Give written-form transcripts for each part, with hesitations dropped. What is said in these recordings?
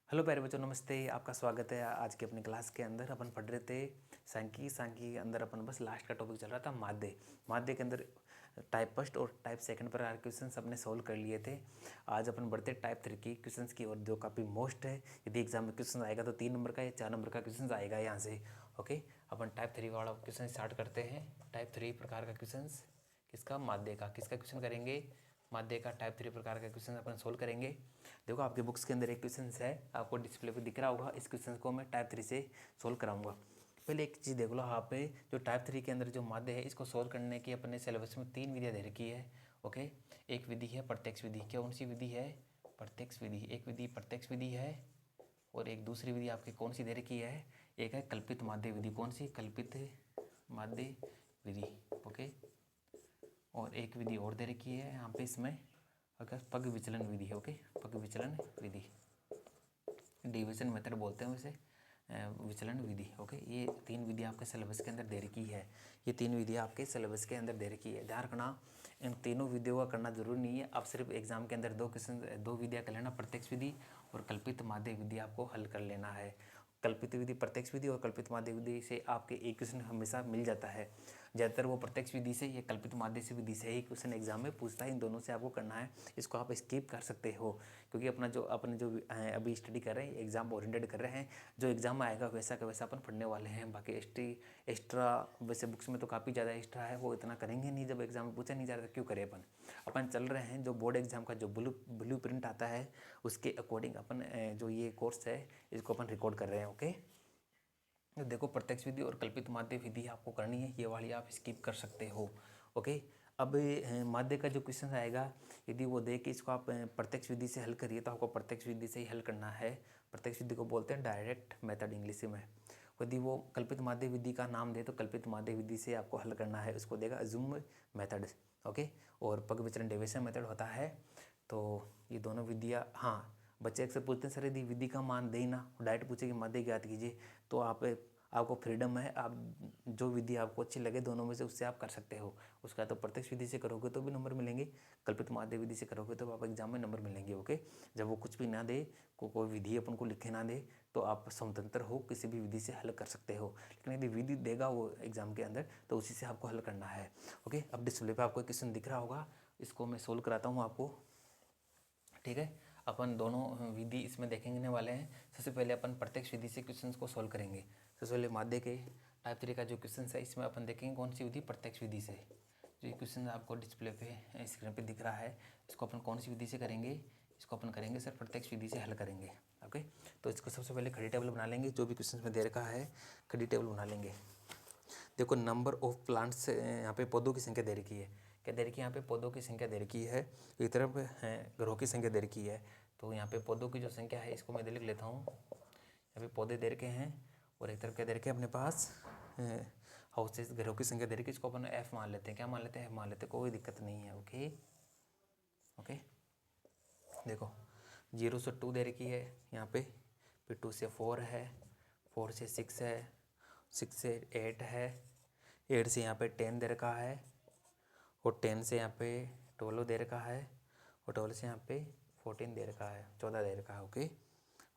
Hello प्यारे बच्चों, नमस्ते। आपका स्वागत है आज की अपनी क्लास के अंदर। अपन पढ़ रहे थे सांख्यिकी के अंदर अपन बस लास्ट का टॉपिक चल रहा था माध्य के अंदर टाइप फर्स्ट और टाइप सेकंड प्रकार के क्वेश्चन अपने सोल्व कर लिए थे। आज अपन बढ़ते टाइप थ्री की क्वेश्चंस की और जो काफ़ी मोस्ट है। यदि एग्जाम में क्वेश्चन आएगा तो 3 नंबर का या 4 नंबर का क्वेश्चन आएगा यहाँ से। ओके, अपन टाइप थ्री वाला क्वेश्चन स्टार्ट करते हैं। टाइप थ्री प्रकार का क्वेश्चन किसका? माध्य का। किसका क्वेश्चन करेंगे? माध्य का टाइप थ्री प्रकार का क्वेश्चन अपन सोल्व करेंगे। देखो आपके बुक्स के अंदर एक क्वेश्चन है, आपको डिस्प्ले पे दिख रहा होगा। इस क्वेश्चन को मैं टाइप थ्री से सोल्व कराऊंगा। पहले एक चीज़ देख लो, यहाँ पे जो टाइप थ्री के अंदर जो माध्य है इसको सोल्व करने की अपने सिलेबस में 3 विधियाँ दे रखी है। ओके, एक विधि है प्रत्यक्ष विधि। कौन सी विधि है? प्रत्यक्ष विधि। एक विधि प्रत्यक्ष विधि है और एक दूसरी विधि आपकी कौन सी दे रखी है? एक है कल्पित माध्य विधि। कौन सी? कल्पित माध्य विधि। ओके, और एक विधि और दे रखी है यहाँ पे इसमें, अगर पग विचलन विधि। ओके, पग विचलन विधि, डिविजन मेथड बोलते हैं वैसे, विचलन विधि। ओके, ये 3 विधि आपके सिलेबस के अंदर दे रखी है। ये 3 विधियाँ आपके सिलेबस के अंदर दे रखी है। ध्यान रखना, इन तीनों विधियों का करना जरूरी नहीं है। आप सिर्फ एग्जाम के अंदर 2 विधियाँ कर लेना, प्रत्यक्ष विधि और कल्पित माध्य विधि आपको हल कर लेना है। कल्पित विधि, प्रत्यक्ष विधि और कल्पित माध्य विधि से आपके एक क्वेश्चन हमेशा मिल जाता है। ज़्यादातर वो प्रत्यक्ष विधि से या कल्पित माध्य से विधि से ही क्वेश्चन एग्जाम में पूछता है। इन दोनों से आपको करना है। इसको आप स्किप कर सकते हो क्योंकि अपने जो अभी स्टडी कर रहे हैं, एग्जाम ओरिएंटेड कर रहे हैं। जो एग्जाम में आएगा वैसा का वैसा अपन पढ़ने वाले हैं। बाकी एक्स्ट्रा वैसे बुक्स में तो काफ़ी ज़्यादा एक्स्ट्रा है, वो इतना करेंगे नहीं। जब एग्जाम में पूछा नहीं जा रहा था क्यों करें अपन चल रहे हैं। जो बोर्ड एग्जाम का जो ब्लू प्रिंट आता है उसके अकॉर्डिंग अपन जो ये कोर्स है इसको अपन रिकॉर्ड कर रहे हैं। ओके, तो देखो प्रत्यक्ष विधि और कल्पित माध्य विधि आपको करनी है, ये वाली आप स्किप कर सकते हो। ओके, अब माध्य का जो क्वेश्चन आएगा, यदि वो दे कि इसको आप प्रत्यक्ष विधि से हल करिए तो आपको प्रत्यक्ष विधि से ही हल करना है। प्रत्यक्ष विधि को बोलते हैं डायरेक्ट मेथड इंग्लिश में। यदि वो कल्पित माध्य विधि का नाम दे तो कल्पित माध्य विधि से आपको हल करना है। उसको देगा अज्यूम मेथड। ओके, और पग विचलन डेविएशन मेथड होता है। तो ये दोनों विधियाँ, हाँ बच्चे अक्सर पूछते हैं सर यदि विधि का मान दे ही ना, डायरेक्ट पूछे कि माध्य ज्ञात कीजिए, तो आपको फ्रीडम है। आप जो विधि आपको अच्छी लगे दोनों में से उससे आप कर सकते हो। उसका तो प्रत्यक्ष विधि से करोगे तो भी नंबर मिलेंगे, कल्पित माध्य विधि से करोगे तो आप एग्जाम में नंबर मिलेंगे। ओके, जब वो कुछ भी ना दे, कोई विधि अपन को लिखे ना दे, तो आप स्वतंत्र हो, किसी भी विधि से हल कर सकते हो। लेकिन यदि विधि देगा वो एग्जाम के अंदर तो उसी से आपको हल करना है। ओके, अब डिस्प्ले पर आपको क्वेश्चन दिख रहा होगा, इसको मैं सोल्व कराता हूँ आपको। ठीक है, अपन दोनों विधि इसमें देखेंगे वाले हैं। सबसे पहले अपन प्रत्यक्ष विधि से क्वेश्चंस को सोल्व करेंगे। सबसे पहले माध्य के टाइप थ्री का जो क्वेश्चन है इसमें अपन देखेंगे कौन सी विधि? प्रत्यक्ष विधि से। जो ये क्वेश्चन आपको डिस्प्ले पे स्क्रीन पे दिख रहा है, इसको अपन कौन सी विधि से करेंगे? इसको अपन करेंगे सर प्रत्यक्ष विधि से हल करेंगे। ओके, तो इसको सबसे पहले खड़ी टेबल बना लेंगे। जो भी क्वेश्चन में दे रखा है खड़ी टेबल बना लेंगे। देखो नंबर ऑफ प्लांट्स, यहाँ पे पौधों की संख्या दे रखी है। क्या दे रखी है? यहाँ पे पौधों की संख्या दे रखी है। एक तरफ है ग्रोह की संख्या दे रखी है। तो यहाँ पे पौधों की जो संख्या है इसको मैं लिख लेता हूँ। यहाँ पे पौधे दे रखे हैं और एक तरफ क्या दे रखे हैं अपने पास? हाउसेस, घरों की संख्या दे रखी है। इसको अपन एफ मान लेते हैं। क्या मान लेते हैं? एफ मान लेते हैं, कोई दिक्कत नहीं है। ओके ओके, देखो 0 से 2 दे रखी है यहाँ पे, फिर 2 से 4 है, 4 से 6 है, 6 से 8 है, 8 से यहाँ पे 10 दे रखा है, और 10 से यहाँ पे 12 दे रखा है, और 12 से यहाँ पे 14 दे रखा है, 14 दे रखा है। ओके,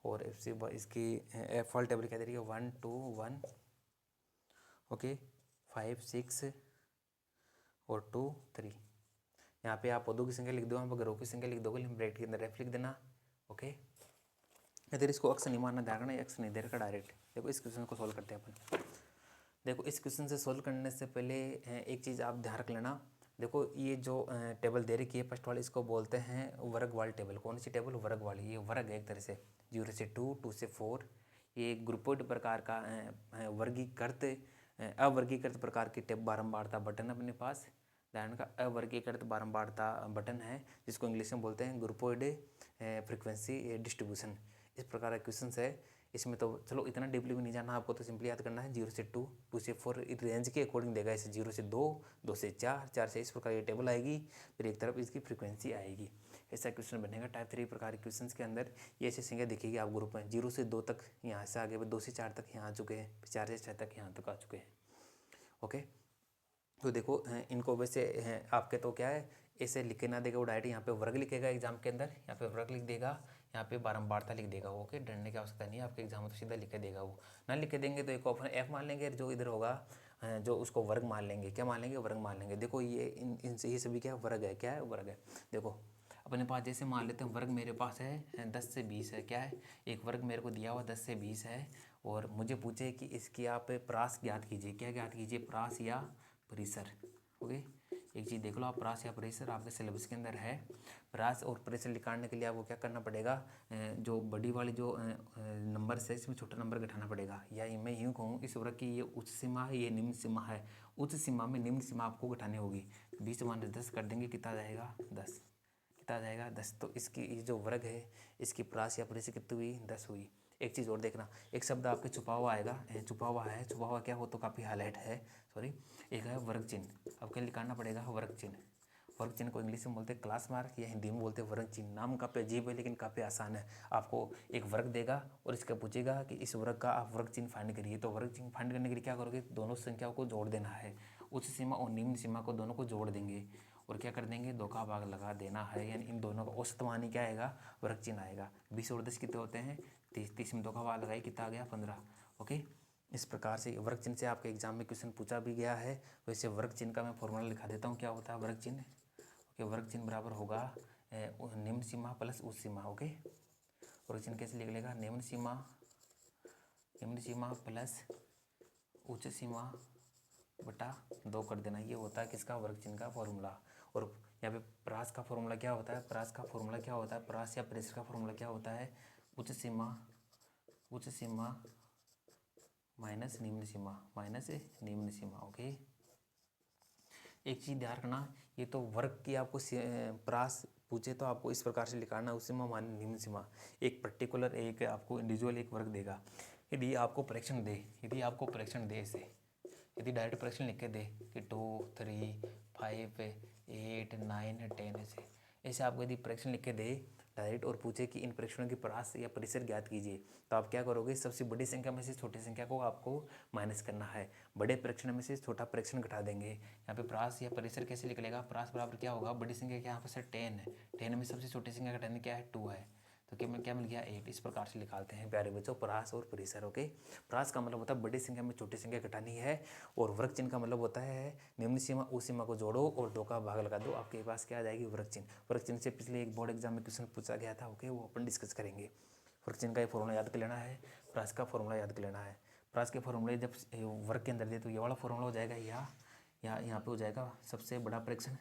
और इसकी एफ वाल टेबल क्या दे रही है? 1 2 1, ओके, 5 6 और 2 3। यहाँ पे आप पौधों की संख्या लिख दो, यहाँ पर घरों की संख्या लिख दोगे, ब्रैकेट के अंदर एफ लिख देना। ओके, इधर इसको अक्स नहीं मारना, ध्यान रखना अक्स नहीं दे रखा डायरेक्ट। देखो इस क्वेश्चन को सोल्व करते हैं अपन। देखो इस क्वेश्चन से सोल्व करने से पहले एक चीज़ आप ध्यान रख लेना। देखो ये जो टेबल दे रखी है फर्स्ट वाली, इसको बोलते हैं वर्ग वाली टेबल। कौन सी टेबल? वर्ग वाली। ये वर्ग है एक तरह से, 0 से 2, 2 से 4। ये ग्रुपोड प्रकार का वर्गीकृत अवर्गीकृत प्रकार की टेब बारंबारता बटन अपने पास। ध्यान का अवर्गीकृत बारंबारता बटन है जिसको इंग्लिश में बोलते हैं ग्रुपोइड फ्रीक्वेंसी डिस्ट्रीब्यूशन। इस प्रकार का क्वेश्चन है। इसमें तो चलो इतना डीपली भी नहीं जाना, आपको तो सिंपली याद करना है 0 से 2, 2 से 4 रेंज के अकॉर्डिंग देगा इसे। 0 से 2, 2 से 4, 4 से इस प्रकार ये टेबल आएगी, फिर एक तरफ इसकी फ्रीक्वेंसी आएगी। ऐसा क्वेश्चन बनेगा टाइप 3 प्रकार के क्वेश्चन के अंदर। ये ऐसी संख्या दिखेगी आप ग्रुप में, 0 से 2 तक यहाँ से आगे, 2 से 4 तक यहाँ आ चुके हैं, 4 से 6 तक यहाँ तक आ चुके हैं। ओके, तो देखो इनको वैसे आपके तो क्या है, ऐसे लिखे ना देगा वो डायरेक्ट यहाँ पे वर्ग लिखेगा एग्जाम के अंदर, यहाँ पे वर्ग लिख देगा। यहाँ पे बारंबारता लिख देगा वो, ओके। डरने की आवश्यकता नहीं है, आपके एग्जाम में तो सीधा लिख के देगा वो। ना लिख के देंगे तो एक ऑप्शन एफ मान लेंगे, जो इधर होगा जो उसको वर्ग मान लेंगे। क्या मान लेंगे? वर्ग मान लेंगे। देखो ये इनसे ये सभी क्या वर्ग है, क्या है? वर्ग है। देखो अपने पास जैसे मान लेते हैं वर्ग मेरे पास है 10 से 20 है, क्या है? एक वर्ग मेरे को दिया हुआ 10 से 20 है, और मुझे पूछे कि इसकी आप प्रास ज्ञात कीजिए। क्या ज्ञात कीजिए? प्रास या परिसर, ओके। एक चीज़ देख लो आप, प्रास या परिसर आपके सिलेबस के अंदर है। प्रास और परिसर निकालने के लिए आपको क्या करना पड़ेगा? जो बड़ी वाली जो नंबर है इसमें छोटा नंबर घटाना पड़ेगा, या मैं यूँ कहूँ इस वर्ग की ये उच्च सीमा है, ये निम्न सीमा है। उच्च सीमा में निम्न सीमा आपको घटानी होगी। 20 मान 10 कर देंगे, कितना आ जाएगा? 10। कितना आ जाएगा? 10। तो इसकी ये जो वर्ग है इसकी प्रास या परिसर कितनी हुई? 10 हुई। एक चीज़ और देखना, एक शब्द आपके छुपा हुआ आएगा, छुपा हुआ है। छुपा हुआ क्या हो तो काफ़ी हाईलाइट है, सॉरी। एक है वर्ग चिन्ह। अब क्या निकालना पड़ेगा? वर्ग चिन्ह। वर्ग चिन्ह को इंग्लिश में बोलते हैं क्लास मार्क, या हिंदी में बोलते हैं वर्ग चिन्ह। नाम काफ़ी अजीब है लेकिन काफ़ी आसान है। आपको एक वर्ग देगा और इसका पूछेगा कि इस वर्ग का आप वर्ग चिन्ह फाइंड करिए। तो वर्ग चिन्ह फाइंड करने के लिए क्या करोगे? दोनों संख्याओं को जोड़ देना है। उच्च सीमा और निम्न सीमा को दोनों को जोड़ देंगे और क्या कर देंगे? 2 का भाग लगा देना है, यानी इन दोनों का औसत मान ही क्या आएगा? वर्ग चिन्ह आएगा। 20 और 10 कितने होते हैं? 30। 30 में 2 का भाग लगाए, कितना आ गया? 15, ओके। इस प्रकार से वर्ग चिन्ह से आपके एग्जाम में क्वेश्चन पूछा भी गया है। वैसे वर्ग चिन्ह का मैं फॉर्मूला लिखा देता हूँ, क्या होता है वर्ग चिन्ह? ओके, वर्ग चिन्ह बराबर होगा निम्न सीमा प्लस उच्च सीमा, ओके। वर्ग चिन्ह कैसे लिख लेगा? निम्न सीमा प्लस उच्च सीमा बटा 2 कर देना। ये होता है किसका? वर्ग चिन्ह का फॉर्मूला। और यहाँ पे प्रास का फॉर्मूला क्या होता है? प्रास का फॉर्मूला क्या होता है? प्रास या परिसर का फॉर्मूला क्या होता है? उच्च सीमा माइनस निम्न सीमा, ओके। एक चीज़ ध्यान रखना, ये तो वर्ग की आपको प्रास पूछे तो आपको इस प्रकार से लिखाना, उच्च सीमा माइनस निम्न सीमा। एक पर्टिकुलर एक आपको इंडिविजुअल एक वर्ग देगा। यदि आपको परीक्षण दे इसे, यदि डायरेक्ट प्रश्न लिख के दे कि 2, 3, 5, 8, 9, 10 ऐसे आपको यदि प्रश्न लिख के दे डायरेक्ट और पूछे कि इन परीक्षणों की प्रास या परिसर ज्ञात कीजिए, तो आप क्या करोगे? सबसे बड़ी संख्या में से छोटी संख्या को आपको माइनस करना है। बड़े परीक्षण में से छोटा परीक्षण घटा देंगे। यहाँ पे प्रास या परिसर कैसे निकलेगा? प्रास बराबर क्या होगा? बड़ी संख्या क्या यहाँ पर सर 10 है, 10 में सबसे छोटी संख्या घटाने क्या है? 2 है, तो क्या मिल गया? 8। इस प्रकार से निकालते हैं प्यारे बच्चों प्रास और परिसर, ओके। प्रास का मतलब होता है बड़ी संख्या में छोटी संख्या घटानी है, और वर्ग चिन्ह का मतलब होता है निम्न सीमा उस सीमा को जोड़ो और 2 का भाग लगा दो, आपके पास क्या आ जाएगी? वर्ग चिन्ह। वर्ग चिन्ह से पिछले एक बोर्ड एग्जाम में क्वेश्चन पूछा गया था, ओके, वो अपन डिस्कस करेंगे। वर्ग चिन्ह का ये फॉर्मूला याद कर लेना है, प्रास का फॉर्मूला याद कर लेना है। प्रास के फॉर्मूले जब वर्ग के अंदर दे तो ये वाला फॉर्मूला हो जाएगा, या यहाँ पे हो जाएगा सबसे बड़ा परीक्षण,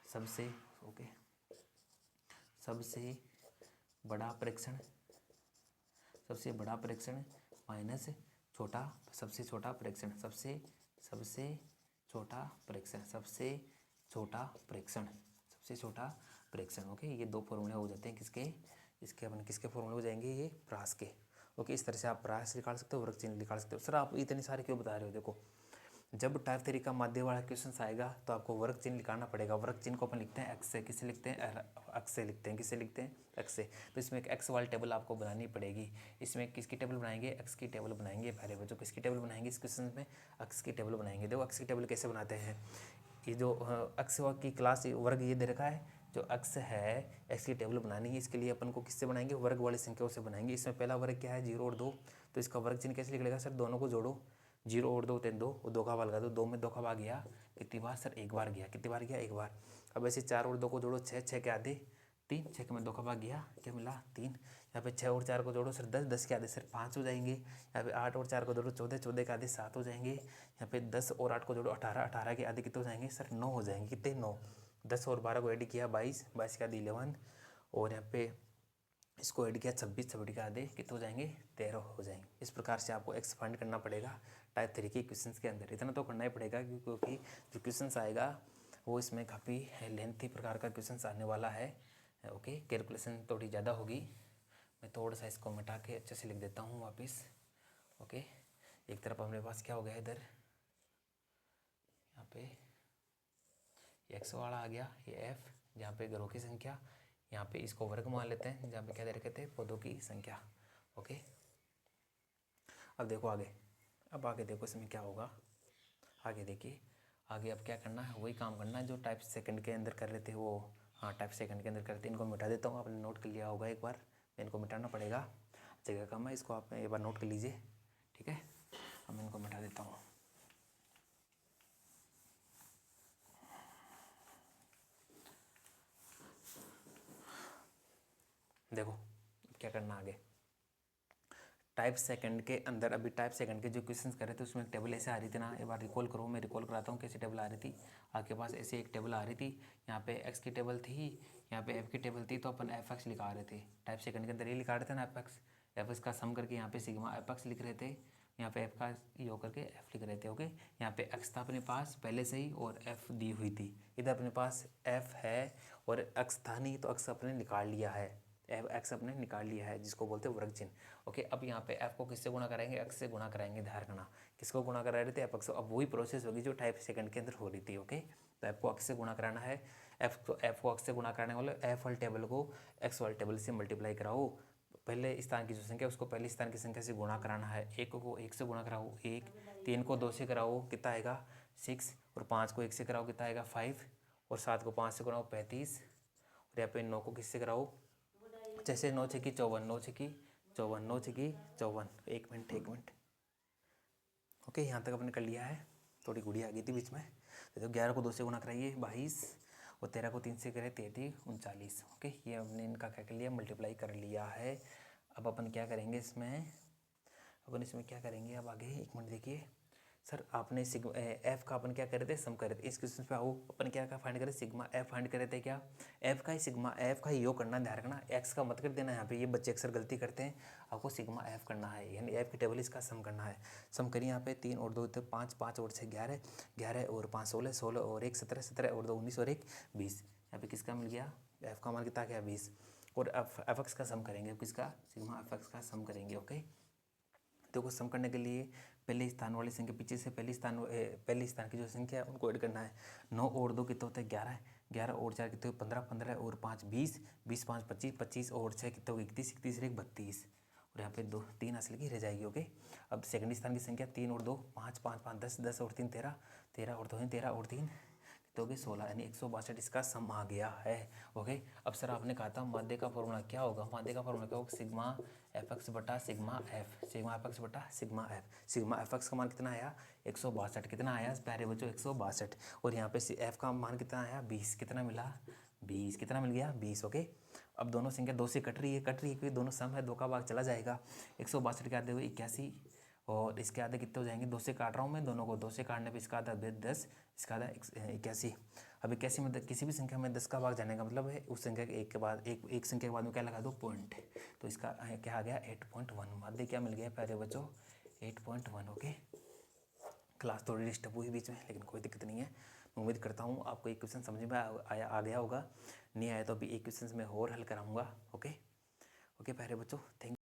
सबसे बड़ा परीक्षण माइनस सबसे छोटा परीक्षण, ओके। ये 2 फॉर्मूले हो जाते हैं किसके? किसके फॉर्मूले हो जाएंगे? ये प्रास के, ओके। इस तरह से आप प्रास निकाल सकते हो, वर्ग चिन्ह निकाल सकते हो। सर आप इतने सारे क्यों बता रहे हो? देखो जब टाइप 3 का माध्य वाला क्वेश्चन आएगा तो आपको वर्ग चिन्ह निकालना पड़ेगा। वर्ग चिन्ह को अपन लिखते हैं एक्स से। किससे लिखते हैं? एक्स से लिखते हैं। किससे लिखते हैं? एक्स से। तो इसमें एक एक्स वाली टेबल आपको बनानी पड़ेगी। इसमें किसकी टेबल बनाएंगे? एक्स की टेबल बनाएंगे प्यारे बच्चों। किसकी टेबल बनाएंगे इस क्वेश्चन में? एक्स की टेबल बनाएंगे। देखो एक्स की टेबल कैसे बनाते हैं? ये जो एक्स की क्लास वर्ग ये दे रखा है, जो एक्स है एक्स की टेबल बनानी है, इसके लिए अपन को किससे बनाएंगे? वर्ग वाली संख्याओं से बनाएंगे। इसमें पहला वर्ग क्या है? 0 और 2। तो इसका वर्ग चिन्ह कैसे निकलेगा सर? दोनों को जोड़ो, 0 और 2 3 2, और 2 का भाग लगा दो। 2 में 2 का भाग गया, कितनी बार सर? एक बार गया। कितनी बार गया? एक बार। अब ऐसे 4 और 2 को जोड़ो, 6, 6 के आधे 3, 6 में 2 का भाग गया, क्या मिला? 3। यहाँ पे 6 और 4 को जोड़ो सर 10, 10 के आधे सर 5 हो जाएंगे। यहाँ पे 8 और 4 को जोड़ो 14, 14 के आधे 7 हो जाएंगे। यहाँ पे 10 और 8 को जोड़ो 18, 18 के आधे कितने हो जाएंगे सर? 9 हो जाएंगे। कितने? 9। 10 और 12 को ऐड किया 22, 22 के आधे 11, और यहाँ पे इसको ऐड किया 26, 26 के आधे कितने हो जाएंगे? 13 हो जाएंगे। इस प्रकार से आपको एक्स फाइंड करना पड़ेगा टाइप 3 के क्वेश्चंस के अंदर। इतना तो करना ही पड़ेगा क्योंकि जो क्वेश्चंस आएगा वो इसमें काफ़ी लेंथी प्रकार का क्वेश्चंस आने वाला है, ओके। कैलकुलेशन थोड़ी ज़्यादा होगी। मैं थोड़ा सा इसको मिटा के अच्छे से लिख देता हूँ वापस, ओके। एक तरफ हमारे पास क्या हो गया इधर, यहाँ पे एक्स वाला आ गया, ये एफ जहाँ पे घरों की संख्या, यहाँ पे इसको वर्ग मान लेते हैं, जहाँ पे क्या दे रखे थे? पौधों की संख्या, ओके। अब देखो आगे, अब आगे देखो इसमें क्या होगा। आगे देखिए, आगे अब क्या करना है? वही काम करना है जो टाइप सेकंड के अंदर कर रहे थे वो हाँ टाइप सेकंड के अंदर करते हैं। इनको मिटा देता हूँ, आपने नोट कर लिया होगा एक बार, इनको मिटाना पड़ेगा, जगह कम है, इसको आप एक बार नोट कर लीजिए, ठीक है। अब मैं इनको मिटा देता हूँ। देखो क्या करना आगे, टाइप सेकंड के अंदर अभी टाइप सेकंड के जो क्वेश्चंस कर रहे थे उसमें एक टेबल ऐसे आ रही थी ना, एक बार रिकॉल करो, मैं रिकॉल कराता हूँ कैसे टेबल आ रही थी। आपके पास ऐसे एक टेबल आ रही थी, यहाँ पे एक्स की टेबल थी, यहाँ पे एफ की टेबल थी, तो अपन एफ एक्स लिखा रहे थे। टाइप सेकंड के अंदर ये लिखा रहे थे ना एफ एक्स का सम करके यहाँ पे सिग्मा एफ एक्स लिख रहे थे, यहाँ पे एफ का यो करके एफ लिख रहे थे। ओके, यहाँ पे एक्स था अपने पास पहले से ही और एफ दी हुई थी, इधर अपने पास एफ है और एक्स था नहीं, तो एक्स अपने निकाल लिया है, एक्स अपने निकाल लिया है, जिसको बोलते हैं वर्ग चिन्ह। ओके, अब यहाँ पे एफ को किससे गुणा कराएंगे, एक्स से गुणा कराएंगे, ध्यान रखना किसको गुणा करा रहे थे, एफ एक्स। अब वही प्रोसेस होगी जो टाइप सेकंड के अंदर हो रही थी। ओके, तो एफ को एक्स से गुणा कराना है, एफ को एक्स से गुणा कराने वाले एफ वाले टेबल को एक्स वाले टेबल से मल्टीप्लाई कराओ, पहले स्थान की जो संख्या उसको पहले स्थान की संख्या से गुणा कराना है, एक को एक से गुणा कराओ 1, 3 को 2 से कराओ कितना आएगा 6, और 5 को 1 से कराओ कितना आएगा 5, और 7 को 5 से कराओ 35, और यहाँ पे 9 को किससे कराओ, जैसे 9 छकी 54, 9 छकी 54, 9 छकी 54, एक मिनट। ओके, यहाँ तक अपने कर लिया है, थोड़ी गुड़िया आ गई थी बीच में। तो 11 को 2 से गुणा कराइए 22, और 13 को 3 से करे 33, 39। ओके, ये हमने इनका क्या कर लिया, मल्टीप्लाई कर लिया है। अब अपन क्या करेंगे इसमें, क्या करेंगे अब आगे, एक मिनट देखिए सर, आपने सिग्मा एफ का अपन क्या कर रहे थे, सम कर रहे थे। इस क्वेश्चन पे आओ, अपन क्या फाइंड करें, सिग्मा एफ फाइंड कर रहे थे क्या, एफ का ही सिग्मा एफ का ही योग करना, ध्यान रखना, एक्स का मत कर देना। यहाँ पे ये बच्चे अक्सर गलती करते हैं, आपको सिग्मा एफ करना है, यानी एफ की टेबल इसका सम करना है। सम करिए, यहाँ पे 3 और 2 तो 5, 5 और 6 11, 11 और 5 16, 16 और 1 17, 17 और 2 19 और 1 20। यहाँ पे किसका मिल गया, एफ का मान कितना गया 20, और एफ एक्स का सम करेंगे, किसका, सिग्मा एफ एक्स का सम करेंगे। ओके, देखो सम करने के लिए पहले स्थान वाली संख्या पीछे से पहले स्थान की जो संख्या है उनको ऐड करना है। 9 और 2 कितने होते हैं 11, 11 और 4 कितने 15, 15 और 5 20, 20 5 25, 25 और 6 कितने हो 31, 31 और 1 32, और यहाँ पे 2 3 असल की रह जाएगी। ओके, अब सेकंड स्थान की संख्या 3 और 2 5, 5 5 10, 10 और 3 13, 13 और 2 13 और 3 तो होगी 16, यानी 162 इसका सम आ गया है। ओके, अब सर आपने कहा था माध्य का फॉर्मूला क्या होगा, माध्य का फॉर्मूला क्या होगा, सिग्मा एफ एक्स बटा sigma f, sigma f x बटा sigma f. Sigma f x का मान कितना आया 162, कितना आया प्यारे बच्चों 162, और यहाँ पे एफ का मान कितना आया 20, कितना मिला 20, कितना मिल गया 20। ओके, अब दोनों संख्या 2 से कट रही है क्योंकि दोनों सम है, 2 का भाग चला जाएगा, 162 के आधे हुए 81, और इसके आधे कितने हो जाएंगे, 2 से काट रहा हूँ मैं दोनों को, 2 से काटने पे इसका आधा 10, इसका आधा 81। अब 81 में किसी भी संख्या में 10 का भाग जाने का मतलब है उस संख्या के एक के बाद एक संख्या के बाद में क्या लगा दो पॉइंट, तो इसका क्या आ गया 8.1, माध्य क्या मिल गया प्यारे बच्चों 8.1। ओके, क्लास थोड़ी डिस्टर्ब हुई बीच में, लेकिन कोई दिक्कत नहीं है। मैं उम्मीद करता हूँ आपको एक क्वेश्चन समझ में आ गया होगा, नहीं आया तो अभी एक क्वेश्चन में और हल कराऊंगा। ओके प्यारे बच्चों, थैंक